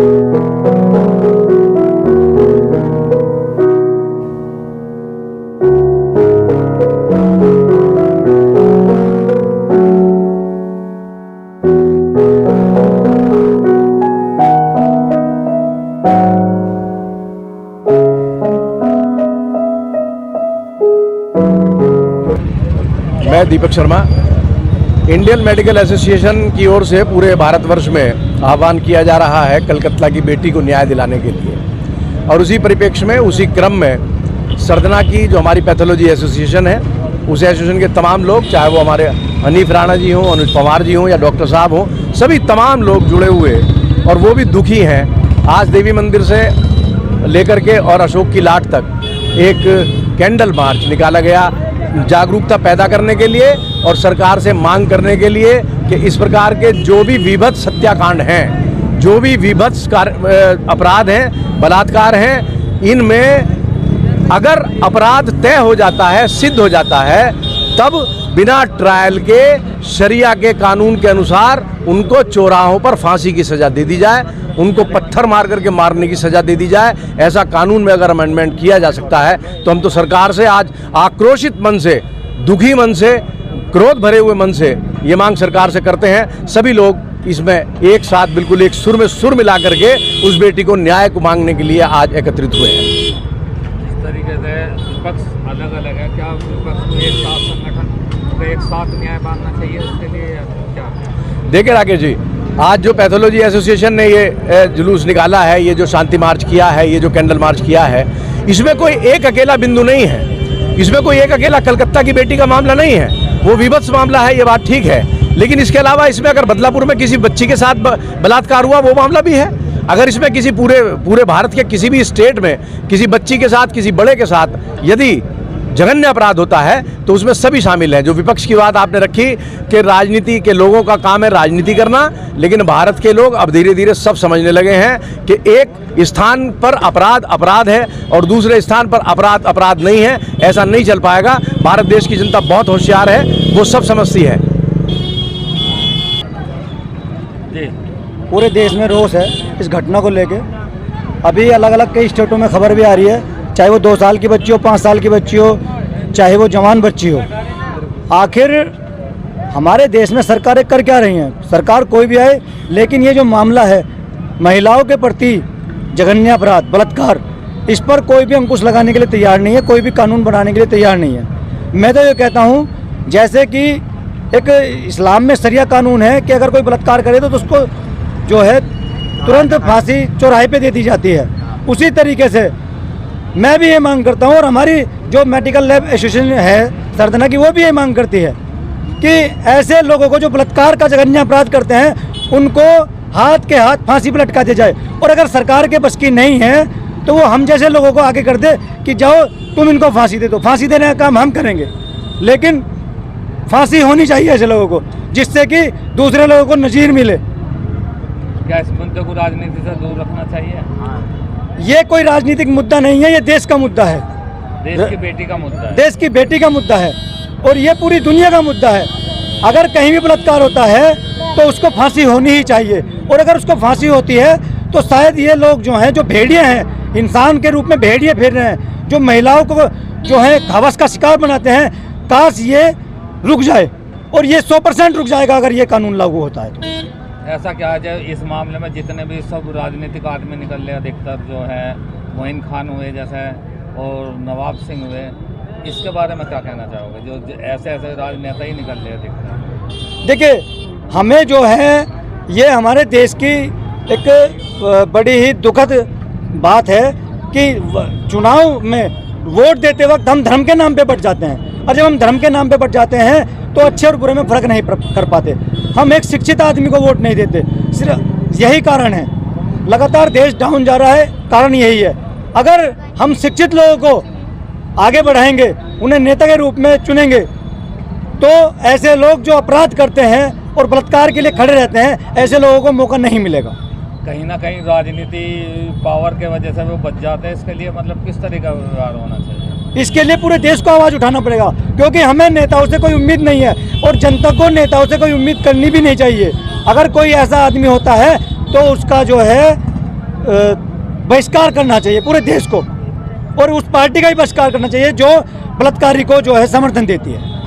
मैं Deepak Sharma, Indian medical association की ओर से पूरे भारतवर्ष में आह्वान किया जा रहा है कलकत्ता की बेटी को न्याय दिलाने के लिए। और उसी परिप्रेक्ष्य में, उसी क्रम में सरदना की जो हमारी पैथोलॉजी एसोसिएशन है, उस एसोसिएशन के तमाम लोग, चाहे वो हमारे हनीफ राणा जी हों, अनुज पवार जी हों या डॉक्टर साहब हों, सभी तमाम लोग जुड़े हुए और वो भी दुखी हैं। आज देवी मंदिर से लेकर के और अशोक की लाट तक एक कैंडल मार्च निकाला गया जागरूकता पैदा करने के लिए और सरकार से मांग करने के लिए कि इस प्रकार के जो भी विभत्स हत्याकांड हैं, जो भी विभत्स अपराध हैं, बलात्कार हैं, इनमें अगर अपराध तय हो जाता है, सिद्ध हो जाता है, तब बिना ट्रायल के शरिया के कानून के अनुसार उनको चौराहों पर फांसी की सज़ा दे दी जाए, उनको पत्थर मार करके मारने की सज़ा दे दी जाए। ऐसा कानून में अगर अमेंडमेंट किया जा सकता है तो हम तो सरकार से आज आक्रोशित मन से, दुखी मन से, क्रोध भरे हुए मन से ये मांग सरकार से करते हैं। सभी लोग इसमें एक साथ बिल्कुल एक सुर में सुर मिला करके उस बेटी को न्याय को मांगने के लिए आज एकत्रित हुए हैं। इस तरीके से विपक्ष अलग अलग है, क्या विपक्ष को एक साथ संगठन एक साथ न्याय मांगना चाहिए उसके लिए क्या? देखिए राकेश जी, आज जो पैथोलॉजी एसोसिएशन ने ये जुलूस निकाला है, ये जो शांति मार्च किया है, ये जो कैंडल मार्च किया है, इसमें कोई एक अकेला बिंदु नहीं है, इसमें कोई एक अकेला कलकत्ता की बेटी का मामला नहीं है। वो विभत्स मामला है, ये बात ठीक है, लेकिन इसके अलावा इसमें अगर बदलापुर में किसी बच्ची के साथ बलात्कार हुआ, वो मामला भी है। अगर इसमें किसी पूरे भारत के किसी भी स्टेट में किसी बच्ची के साथ, किसी बड़े के साथ यदि जघन्य अपराध होता है तो उसमें सभी शामिल हैं। जो विपक्ष की बात आपने रखी कि राजनीति के लोगों का काम है राजनीति करना, लेकिन भारत के लोग अब धीरे धीरे सब समझने लगे हैं कि एक स्थान पर अपराध अपराध है और दूसरे स्थान पर अपराध अपराध नहीं है। ऐसा नहीं चल पाएगा। भारत देश की जनता बहुत होशियार है, वो सब समझती है। पूरे देश में रोष है इस घटना को लेके। अभी अलग अलग कई स्टेटों में खबर भी आ रही है, चाहे वो 2 साल की बच्ची हो, 5 साल की बच्ची हो, चाहे वो जवान बच्ची हो। आखिर हमारे देश में सरकारें कर क्या रही हैं? सरकार कोई भी आए, लेकिन ये जो मामला है महिलाओं के प्रति जघन्य अपराध, बलात्कार, इस पर कोई भी अंकुश लगाने के लिए तैयार नहीं है, कोई भी कानून बनाने के लिए तैयार नहीं है। मैं तो ये कहता हूँ, जैसे कि एक इस्लाम में शरिया कानून है कि अगर कोई बलात्कार करे तो उसको जो है तुरंत फांसी चौराहे पे दे दी जाती है, उसी तरीके से मैं भी ये मांग करता हूँ और हमारी जो मेडिकल लैब एसोसिएशन है सरदना की, वो भी ये मांग करती है कि ऐसे लोगों को जो बलात्कार का जघन्य अपराध करते हैं उनको हाथ के हाथ फांसी पर लटका दिया जाए। और अगर सरकार के बस की नहीं है तो वो हम जैसे लोगों को आगे कर दे कि जाओ तुम इनको फांसी दे दो। फांसी देने का काम हम करेंगे, लेकिन फांसी होनी चाहिए ऐसे लोगों को, जिससे कि दूसरे लोगों को नज़ीर मिले। क्या इस मुद्दे को राजनीति से दूर रखना चाहिए? ये कोई राजनीतिक मुद्दा नहीं है, ये देश का मुद्दा है, देश की बेटी का मुद्दा है, देश की बेटी का मुद्दा है और ये पूरी दुनिया का मुद्दा है। अगर कहीं भी बलात्कार होता है तो उसको फांसी होनी ही चाहिए, और अगर उसको फांसी होती है तो शायद ये लोग जो हैं, जो भेड़िए हैं, इंसान के रूप में भेड़िए फिर रहे हैं, जो महिलाओं को जो है हवस का शिकार बनाते हैं, काश ये रुक जाए। और ये 100% रुक जाएगा अगर ये कानून लागू होता है तो। ऐसा क्या है इस मामले में जितने भी सब राजनीतिक आदमी निकल रहे, अधिकतर जो है मोइन खान हुए जैसे और नवाब सिंह हुए, इसके बारे में क्या कहना चाहोगे? जो ऐसे ऐसे राजनेता ही निकल रहे अधिकतर। देखिए, हमें जो है ये हमारे देश की एक बड़ी ही दुखद बात है कि चुनाव में वोट देते वक्त हम धर्म के नाम पे बट जाते हैं, और जब हम धर्म के नाम पे बट जाते हैं तो अच्छे और बुरे में फ़र्क नहीं कर पाते। हम एक शिक्षित आदमी को वोट नहीं देते, सिर्फ यही कारण है। लगातार देश डाउन जा रहा है, कारण यही है। अगर हम शिक्षित लोगों को आगे बढ़ाएंगे, उन्हें नेता के रूप में चुनेंगे, तो ऐसे लोग जो अपराध करते हैं और बलात्कार के लिए खड़े रहते हैं, ऐसे लोगों को मौका नहीं मिलेगा। कहीं ना कहीं राजनीति पावर के वजह से वो बच जाते हैं। इसके लिए मतलब किस तरह का व्यवहार होना चाहिए? इसके लिए पूरे देश को आवाज़ उठाना पड़ेगा, क्योंकि हमें नेताओं से कोई उम्मीद नहीं है और जनता को नेताओं से कोई उम्मीद करनी भी नहीं चाहिए। अगर कोई ऐसा आदमी होता है तो उसका जो है बहिष्कार करना चाहिए पूरे देश को, और उस पार्टी का ही बहिष्कार करना चाहिए जो बलात्कारी को जो है समर्थन देती है।